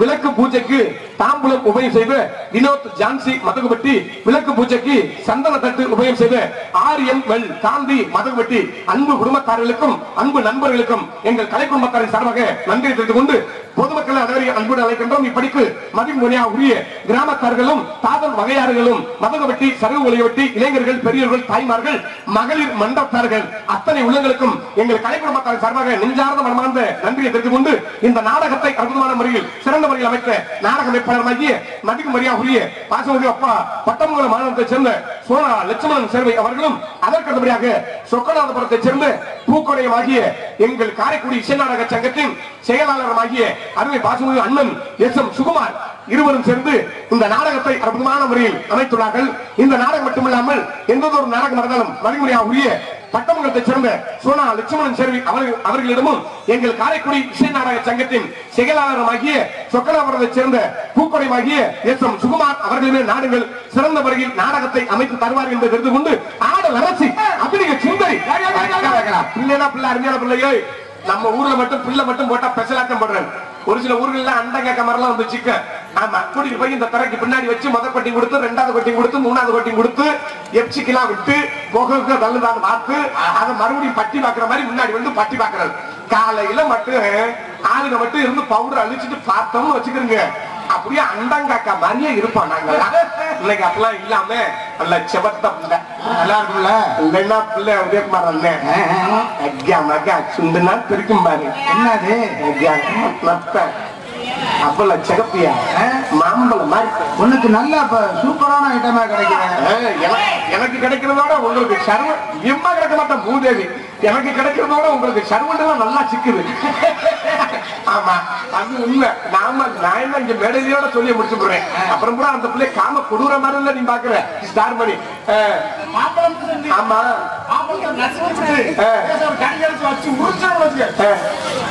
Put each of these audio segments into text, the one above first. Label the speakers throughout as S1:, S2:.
S1: விளக்கு பூஜைக்கு தாம்பூலம் உபயம் செய்து வினோத் ஜான்சி மதகுபட்டி, விளக்கு பூஜைக்கு சந்தன தட்டு உபயம் செய்து ஆரியன் வெல் காந்தி மதகுபட்டி அன்பு குடும்பத்தார்களுக்கும் அன்பு நண்பர்களுக்கும் எங்கள் கலை குடும்பத்தாரின் சார்பாக நன்றி தெரிவித்துக் கொண்டு பொதுமக்களை அனைவரையும் அன்புடன் அழைக்கின்றோம். இப்படிக்கு மதிமுறையா உரிய கிராமத்தார்களும் தாதல் வகையாறுகளும் மதகுபட்டி சருகு ஒலியவட்டி இளைஞர்கள் பெரியவர்கள் தாய்மார்கள் மகளிர் மண்டபத்தார்கள் அத்தனை உள்ளங்களுக்கும் எங்கள் கலை குடும்பத்தாரின் சார்பாக நெஞ்சார்ந்த மனமார்ந்த நன்றியை தெரிவித்துக் கொண்டு இந்த நாடகத்தை அற்புதமான முறையில் சிறந்த முறையில் அமைத்த நாடக அமைப்பாளராகிய மதிமுறையா உரிய பாசமுடைய அப்பா பட்டமங்கலம் மாநிலத்தைச் சேர்ந்த சோனா லட்சுமணன் சேர்வை அவர்களும் அதற்கடுத்தபடியாக சொக்கநாதபுரத்தைச் சேர்ந்த பூக்கொடையமாகிய எங்கள் காரைக்குடி இசை நாடக சங்கத்தின் செயலாளருமாகிய அருமை பாசமுடைய அண்ணன் எஸ் எம் சுகுமார் இருவரும் சேர்ந்து இந்த நாடகத்தை அற்புதமான முறையில் அமைத்துள்ளார்கள். இந்த நாடகம் மட்டுமில்லாமல் எந்த ஒரு நாடகம் நடந்தாலும் மதிமுறையா உரிய பட்டமங்கலத்தை சேர்ந்த சோனா லட்சுமணன் சேர்வி அவர்களிடமும் எங்கள் காரைக்குடி இசை நாடக சங்கத்தின் செயலாளருமாகிய சொக்கநாதபுரத்தை சேர்ந்த பூக்கொடையமாகிய எஸ் எம் சுகுமார் அவர்களுமே நாடுகள் சிறந்த முறையில் நாடகத்தை அமைத்து தருவார் என்று தெரிந்து கொண்டு ஆடல் அரசி அபிநய சுந்தரி பிள்ளைனா பிள்ளை அருமையான பிள்ளையோ நம்ம ஊர்ல மட்டும் பிள்ளை மட்டும் போட்டா பெசலாட்டம் பண்றாங்க. ஒரு சில ஊர்கள்ல அண்டங்க கமரெல்லாம் வந்து சிக்க ஆமா கூட்டிட்டு போய் இந்த தரைக்கு பின்னாடி வச்சு முதல் கொட்டி கொடுத்து ரெண்டாவது கொட்டி கொடுத்து மூணாவது கொட்டி கொடுத்து எப்சிக்கெல்லாம் விட்டு போக தள்ளுதான் பார்த்து அதை மறுபடியும் பட்டி பாக்குற மாதிரி முன்னாடி வந்து பட்டி பாக்குறது. காலையில மட்டும் ஆளுங்க மட்டும் இருந்து பவுடர் அழிச்சிட்டு பார்த்தோம்னு வச்சுக்கிறீங்க அப்படியே அண்டங்காக்கா மாதிரியே இருப்போம் நாங்க. இன்னைக்கு அப்பெல்லாம் இல்லாம நல்ல செவத்த பிள்ளை நல்லா இருக்குல்ல இல்லைன்னா பிள்ளை உதயகுமார் அண்ணன் அக்யா மகா சுண்டுனா பிரிக்கும் பாரு என்னது அப்பல செகப்பியா மாம்பழம் மாதிரி உனக்கு நல்ல சூப்பரான ஐட்டமா கிடைக்குது. எனக்கு கிடைக்கிறதோட உங்களுக்கு சர்வம் எம்மா கிடைக்க மாட்டேன் பூதேவி. எனக்கு கிடைக்கிறதோட உங்களுக்கு சர்வெல்லாம் நல்லா சிக்குது. ஆமா அது உண்மை. நான் என்ன இங்க மேடையோட சொல்லி முடிச்சு போறேன். அப்புறம் கூட அந்த பிள்ளை காம கொடுற மாதிரி இல்ல நீ பாக்குற ஸ்டார் பண்ணி ஆமா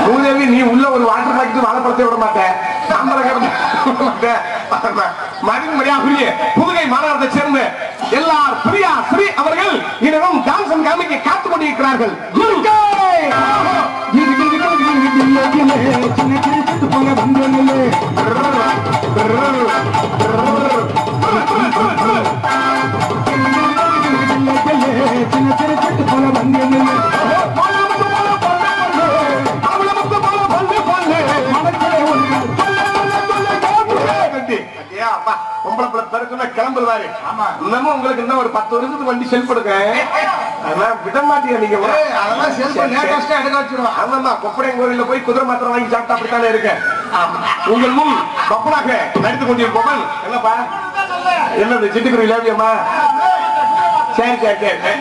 S1: பூதேவி நீ உள்ள ஒரு வாட்டர் பாக்கெட் வாழைப்பழத்தை விட மாட்டேன். மதிமுறையாகுரிய புதுகை மாநகரத்தை சேர்ந்த எல்லார் பிரியா ஸ்ரீ அவர்கள் இன்னும் டான்ஸ் காமிக்க காத்துக் கொண்டிருக்கிறார்கள். கிளம்புவாரு. இன்னமும் உங்களுக்கு இன்னும் ஒரு 10 வருஷத்துக்கு வண்டி செல்ஃப் எடுக்க விட மாட்டீங்க நீங்க. ஆமாமா கொப்பரையன் கோயில போய் குதிரை மாத்திரம் வாங்கி சாப்பிட்டா அப்படித்தானே இருக்கு. உங்கள் முன் பப்பனாக நடித்துக் கொண்டிருப்பவன் என்னப்பா என்னது சிட்டுக்குருவி லேவியம்மா? சரி சரி சரி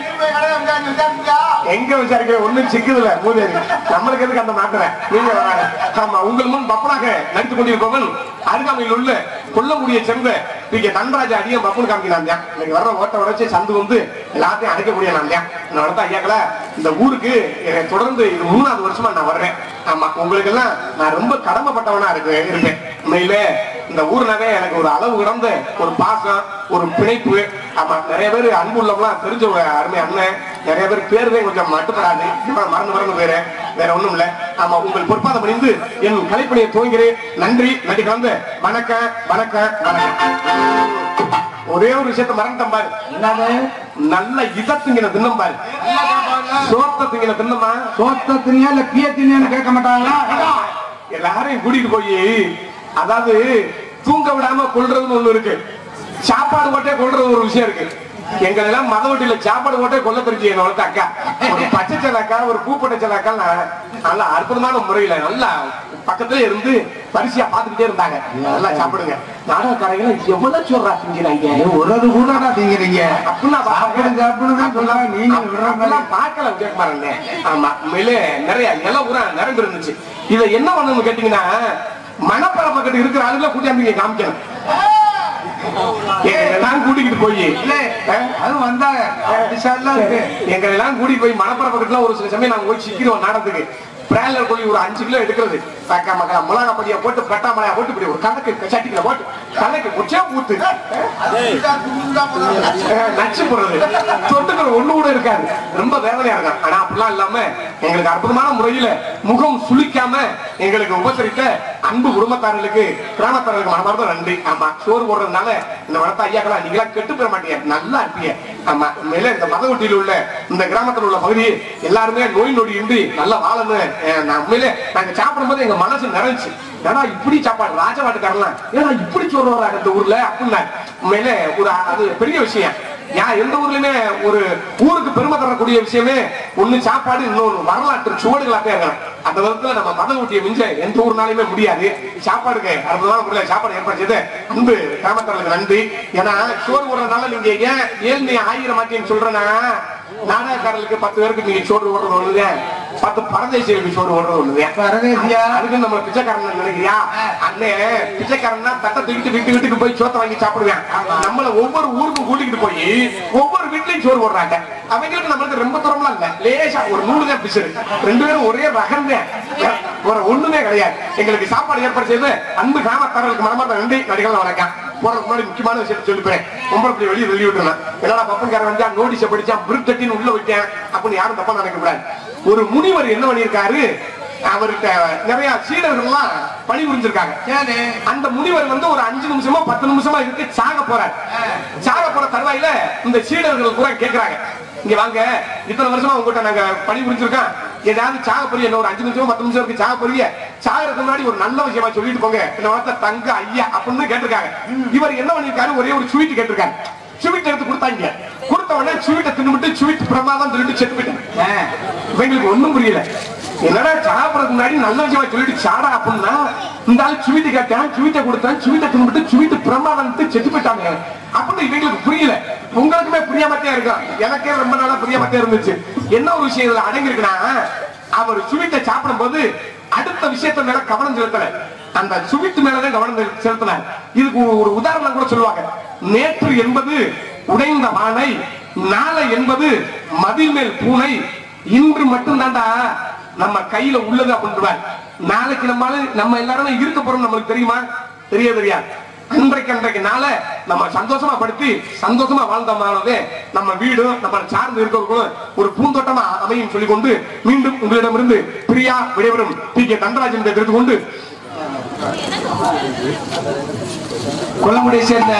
S1: எங்க விசாரிக்கிற ஒண்ணும் சிக்குதுல மூதேவி நம்மளுக்கு எதுக்கு அந்த மாத்திரை நீங்க வராங்க. ஆமா உங்கள் முன் பப்பனாக நடித்துக் கொண்டிருப்பவன் அருகாமையில் உள்ள கொல்லங்குடியை சேர்ந்த தன்ராஜ அடியும் பப்புனு காமிக்கிறான். இன்னைக்கு வர்ற ஓட்ட உடச்சு சந்து வந்து எல்லாத்தையும் அடைக்கக்கூடிய நான் நடத்த ஐயாக்கள இந்த ஊருக்கு தொடர்ந்து இது 3வது வருஷமா நான் வர்றேன். ஆமா உங்களுக்கு எல்லாம் நான் ரொம்ப கடமைப்பட்டவனா இருக்கேன். உண்மையிலே இந்த ஊர்னாவே எனக்கு ஒரு அளவு கிடந்த ஒரு பாசம் ஒரு பிணைப்பு. ஆமா நிறைய பேர் அன்பு உள்ளவங்களாம் தெரிஞ்சவங்க அருமை அண்ணன். நிறைய பேர் பேருதே கொஞ்சம் மட்டுப்படாது மறந்து பேரு வேற ஒண்ணும் இல்ல. ஆமா உங்கள் பொற்பாதம் அணிந்து என் கலைப்பணியை துவங்கிறேன். நன்றி நன்றி கலந்து வணக்கம் வணக்கம் வணக்கம். ஒரே ஒரு விஷயத்த மறந்துட்டேன் பாரு. நல்ல இதத்துங்கிற தின்னம் பாரு. சோத்தத்துங்கிற தின்னமா சோத்தத்தினியா இல்ல பியத்தினியான்னு கேட்க மாட்டாங்களா? எல்லாரையும் கூட்டிட்டு போய் அதாவது தூங்க விடாம கொள்றதுன்னு ஒண்ணு இருக்கு. சாப்பாடு போட்டே கொள்றது ஒரு விஷயம் இருக்கு. எங்களை எல்லாம் மதவட்டியில சாப்பாடு போட்டே கொல்ல தெரிஞ்சு என்ன வளர்த்த அக்கா ஒரு பச்சை செல்லாக்கா ஒரு பூப்பட்டை செல்லாக்கா நல்லா அற்புதமான முறையில நல்லா பக்கத்துல இருந்து பரிசியா பாத்துக்கிட்டே இருந்தாங்க. நல்லா சாப்பிடுங்க. நாடகக்காரங்க எவ்வளவு சொல்றா திங்கிறாங்க ஒரு கூட திங்கிறீங்க அப்படின்னா நீங்க பார்க்கல விஜயகுமார். ஆமா மேலே நிறைய இலவுரா நிரம்பி இருந்துச்சு. இதை என்ன பண்ணணும்னு கேட்டீங்கன்னா மணப்பழ பக்கத்து இருக்கிற ஆளுகளை கூட்டியாந்து காமிக்கணும். எல்லாம் கூட்டிக்கிட்டு போய் வந்தாங்க எங்க எல்லாம் கூட்டிட்டு போய் மணப்பழ பக்கத்துல ஒரு சில சமயம் நாங்க போய் சிக்கிறோம் நாடகத்துக்கு. பிராய்லர் கோழி ஒரு 5 கிலோ எடுக்கிறது. மிளகா பொடியா போட்டு பெட்டா மலையா போட்டு இப்படி ஒரு கணக்கு சட்டிக்குள்ள போட்டு கணக்கு முச்சா ஊத்து நச்சு போடுறது தொட்டுக்கிற ஒண்ணு கூட இருக்காது. ரொம்ப வேதனையா இருக்காது. ஆனா அப்படிலாம் இல்லாம எங்களுக்கு அற்புதமான முறையில முகம் சுளிக்காம எங்களுக்கு உபசரித்த அன்பு குடும்பத்தார்களுக்கு கிராமத்தார்களுக்கு மனமார்ந்த நன்றி. ஆமா, சோறு போடுறதுனால இந்த வளர்த்த ஐயாக்களா நீங்களா கெட்டு பெற மாட்டீங்க, நல்லா இருப்பீங்க. ஆமா, உண்மையில இந்த மதகுட்டியில் உள்ள இந்த கிராமத்தில் உள்ள பகுதி எல்லாருமே நோய் நொடி இன்றி நல்லா வாழணும். நான் உண்மையிலே நாங்க சாப்பிடும் போது எங்க மனசு நிறைஞ்சு, ஏன்னா இப்படி சாப்பாடு ராஜவாட்டுக்காரலாம் ஏன்னா இப்படி சோறு வர்றாங்க இந்த ஊர்ல அப்படின்னா உண்மையிலே ஒரு அது பெரிய விஷயம். எந்த ஊர்லயுமே ஒரு ஊருக்கு பெருமை தரக்கூடிய விஷயமே ஒண்ணு சாப்பாடு, இன்னொரு வரலாற்று சுவடுகளாக இருக்கணும். அந்த விதத்துல நம்ம மதம் ஊட்டிய மிஞ்ச எந்த ஊர்னாலுமே முடியாது. சாப்பாடுக்கு அற்புதமான முறையில் சாப்பாடு ஏற்பாடு செய்து அன்பு கிராமத்தார்களுக்கு நன்றி. ஏன்னா சோறு போடுறதுனால நீங்க ஏன் ஏழ்மையை 1000 மாட்டேன்னு சொல்றேன்னா, நாடகக்காரர்களுக்கு 10 பேருக்கு நீங்க சோறு ஓடுறது ஒண்ணுது, 10 பரதேசிகளுக்கு சோறு ஓடுறது ஒண்ணுது. அதுக்கு நம்ம பிச்சைக்காரன் நினைக்கிறியா? அண்ணே பிச்சைக்காரன்னா தட்டை தூக்கிட்டு வீட்டுக்கு போய் சோத்தை வாங்கி சாப்பிடுவேன். நம்மள ஒவ்வொரு ஊருக்கும் கூட்டிகிட்டு போய் ஒவ்வொரு வீட்லயும் சோறு போடுறாங்க. அவங்களுக்கு நம்மளுக்கு ரொம்ப தூரம்லாம் இல்ல, லேசா ஒரு 100 தான் பிசு. 2 பேரும் ஒரே ரகம் ஒரு ஒண்ணுமே கிடையாது. எங்களுக்கு சாப்பாடு ஏற்பாடு செய்து அன்பு கிராமத்தார்களுக்கு மனமார்ந்த நன்றி. நடிகர்கள் வணக்கம். போறதுக்கு முன்னாடி முக்கியமான விஷயத்தை சொல்லிப்பேன். பொம்பளை வெளியே வெளியே விட்டுறேன். என்னடா பப்பன்காரன் வந்தா நோட்டீஸை படிச்சா பிரிட்டட்டின்னு உள்ள விட்டேன் அப்படின்னு யாரும் தப்பா நினைக்க கூடாது. ஒரு முனிவர் என்ன பண்ணியிருக்காரு, அவர்கிட்ட நிறைய சீடர்கள்லாம் பணி புரிஞ்சிருக்காங்க. அந்த முனிவர் வந்து ஒரு 5 நிமிஷமா 10 நிமிஷமா இருக்கு சாக போறாரு. சாக போற தருவாயில இந்த சீடர்கள் கூட கேட்கிறாங்க, இங்க வாங்க, இத்தனை வருஷமா உங்ககிட்ட நாங்க பணி புரிஞ்சிருக்கோம், ஏதாவது சாக போறிய, ஒரு 5 நிமிஷம் 10 நிமிஷம் இருக்கு சாக போறிய, சாகிறதுக்கு முன்னாடி ஒரு நல்ல விஷயமா சொல்லிட்டு போங்க, என்ன வார்த்தை தங்க ஐயா அப்படின்னு கேட்டிருக்காங்க. இவர் என்ன பண்ணிருக்காரு, ஒரே ஒரு ஸ்வீட் கேட்டிருக்காரு. ஸ்வீட் எடுத்து கொடுத்தாங்க. கொடுத்த உடனே ஸ்வீட்டை தின்னுட்டு ஸ்வீட் பிரமாதம் சொல்லிட்டு செத்து போயிட்டாங்க. இவங்களுக்கு ஒண்ணும் புரியல, என்னடா சாப்பிடறதுக்கு முன்னாடி நல்ல விஷயமா சொல்லிட்டு சாடா அப்படின்னா, இந்த ஆள் ஸ்வீட்டு கேட்டேன், ஸ்வீட்டை கொடுத்தேன், ஸ்வீட்டை தின்னுட்டு ஸ்வீட் பிரமாதம் செத்து போயிட்டாங்க அப்படின்னு இவங்களுக்கு புரியல. உங்களுக்குமே புரியாமத்தே இருக்கும், எனக்கே ரொம்ப நாளா புரியாமத்தே இருந்துச்சு. என்ன ஒரு விஷயம் இதுல அடங்கி இருக்குன்னா, அவர் ஸ்வீட்டை சாப்பிடும் போது அடுத்த விஷயத்த மேல கவனம் செலுத்தல, அந்த ஸ்வீட் மேலதான் கவனம் செலுத்தினார். இதுக்கு ஒரு உதாரணம் கூட சொல்லுவாங்க. நேற்று என்பது உடைந்த வானை, நாளை என்பது மதில் மேல் பூனை, இன்று மட்டும்தான்டா நம்ம கையில உள்ளது அப்படின்றார். நாளைக்கு நம்ம எல்லாரும் இருக்க போறோம் நம்மளுக்கு தெரியுமா? தெரியாது. அன்றைக்கு நாள நம்ம சந்தோஷமா படுத்தி சந்தோஷமா வாழ்ந்தோம்னாலே நம்ம வீடும் நம்ம சார்ந்து இருக்கிறவங்களும் ஒரு பூந்தோட்டமா அமையும் சொல்லிக் கொண்டு மீண்டும் உங்களிடமிருந்து பிரியா விடைபெறும் டி.கே. தண்டராஜன் தெரிந்து கொண்டு
S2: கொல்லமுடியை சேர்ந்த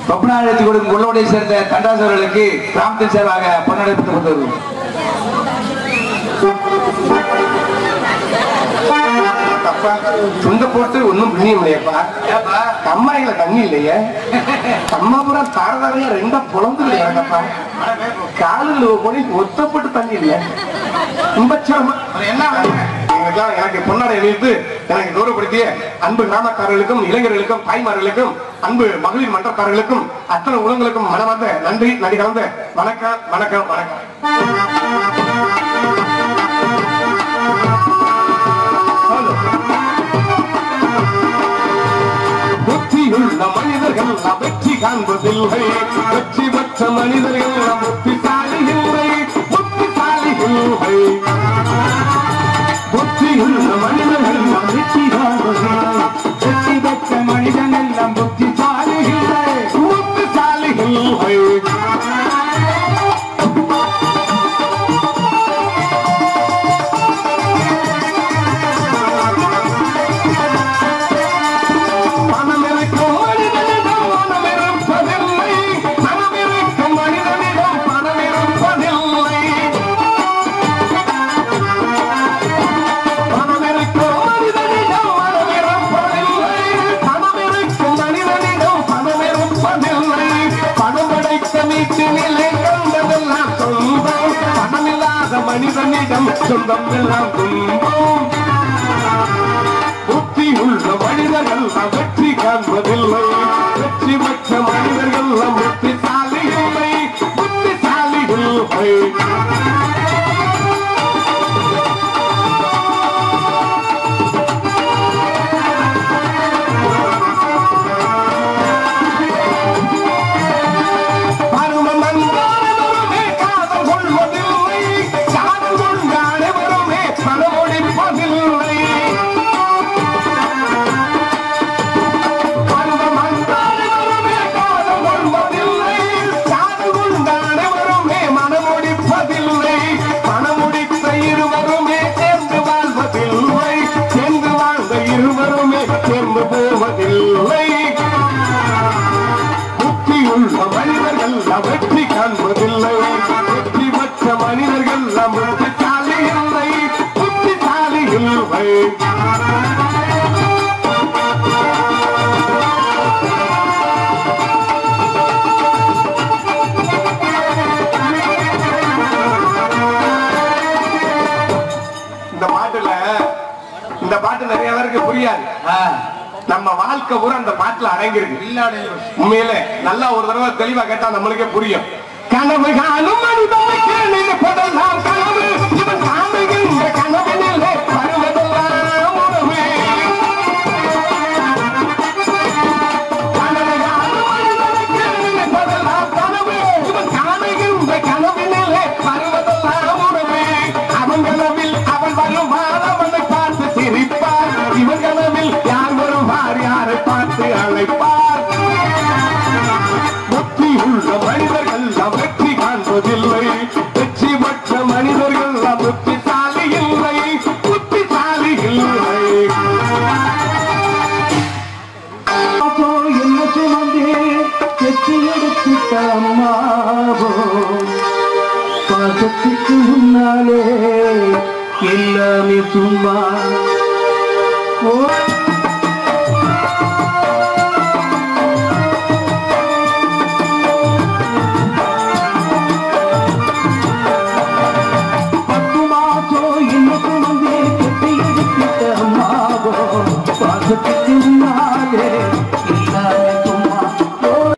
S2: பப்னாழத்து கொடுக்கும் கொல்லமுடியை சேர்ந்த தண்டராஜ் அவர்களுக்கு கிராமத்தின் சார்பாக பொன்னடைப்பு கொண்டது.
S1: துண்ட போட்டு ஒன்னும் புண்ணியம் இல்லையப்பா. கம்மாயில தண்ணி இல்லையே, கம்மாபுரம் தாரதாரையா 2 புலந்து இல்லையாப்பா. காலுல போய் ஒத்தப்பட்டு தண்ணி இல்லை. எனக்கு பொன்னாடை அணிவித்து எனக்கு கௌரவப்படுத்திய அன்பு கிராமக்காரர்களுக்கும் இளைஞர்களுக்கும் தாய்மார்களுக்கும் அன்பு மகளிர் மன்றக்காரர்களுக்கும் அத்தனை உலகங்களுக்கும் மனமார்ந்த நன்றி. நன்றி கலந்த வணக்கம் வணக்கம் வணக்கம். புத்தியுள்ள மனிதர்கள் வெற்றி காண்பதில்லை, வெற்றி பெற்ற மனிதர்கள் புத்திசாலி இல்லை, புத்திசாலி இல்லை. புத்தியுள்ள மனிதர்கள் வெற்றி காண்பதில்லை, வெற்றி பெற்ற மனிதன் எல்லாம் புத்திசாலி இல்லை, புத்திசாலி இல்லை. மனிதனிடம் சொந்தம் எல்லாம் துன்பம். புத்தி உள்ள மனிதர்கள் வெற்றி காண்பதில்லை, வெற்றி பெற்ற மனிதர்கள் புத்திசாலி இல்லை, புத்திசாலி இல்லை. நம்ம வாழ்க்கை பூரா அந்த பாட்டுல அடங்கிருக்கு. உண்மையிலே நல்லா ஒரு தடவை தெளிவா கேட்டா நம்மளுக்கே புரியும். கனவு காணும் மனிதனுக்கு நினைப்பதெல்லாம் கனவு, இவன் காணுகின்ற கனவினிலே வருவதெல்லாம் உறவு. கனவு காணும் மனிதனுக்கு நினைப்பதெல்லாம் கனவு, இவன் காணுகின்ற கனவினிலே வருவதெல்லாம் உறவு. அவன் கனவில் அவள் வருவார், அவனை பார்த்து சிரிப்பார். இவன் கனவில் யார் வருவார், யாரை பார்த்து அழைப்பார். புத்தி உள்ள மனிதர்கள் வெற்றி காண்பதில்லை, வெற்றி பெற்ற மனிதர்கள் புத்திசாலி இல்லை, புத்திசாலி இல்லை.
S3: என்ன சுமந்தே வெற்றி எடுத்துட்ட அம்மாவோ, பாசத்துக்கு முன்னாலே எல்லாமே சும்மா. ஓ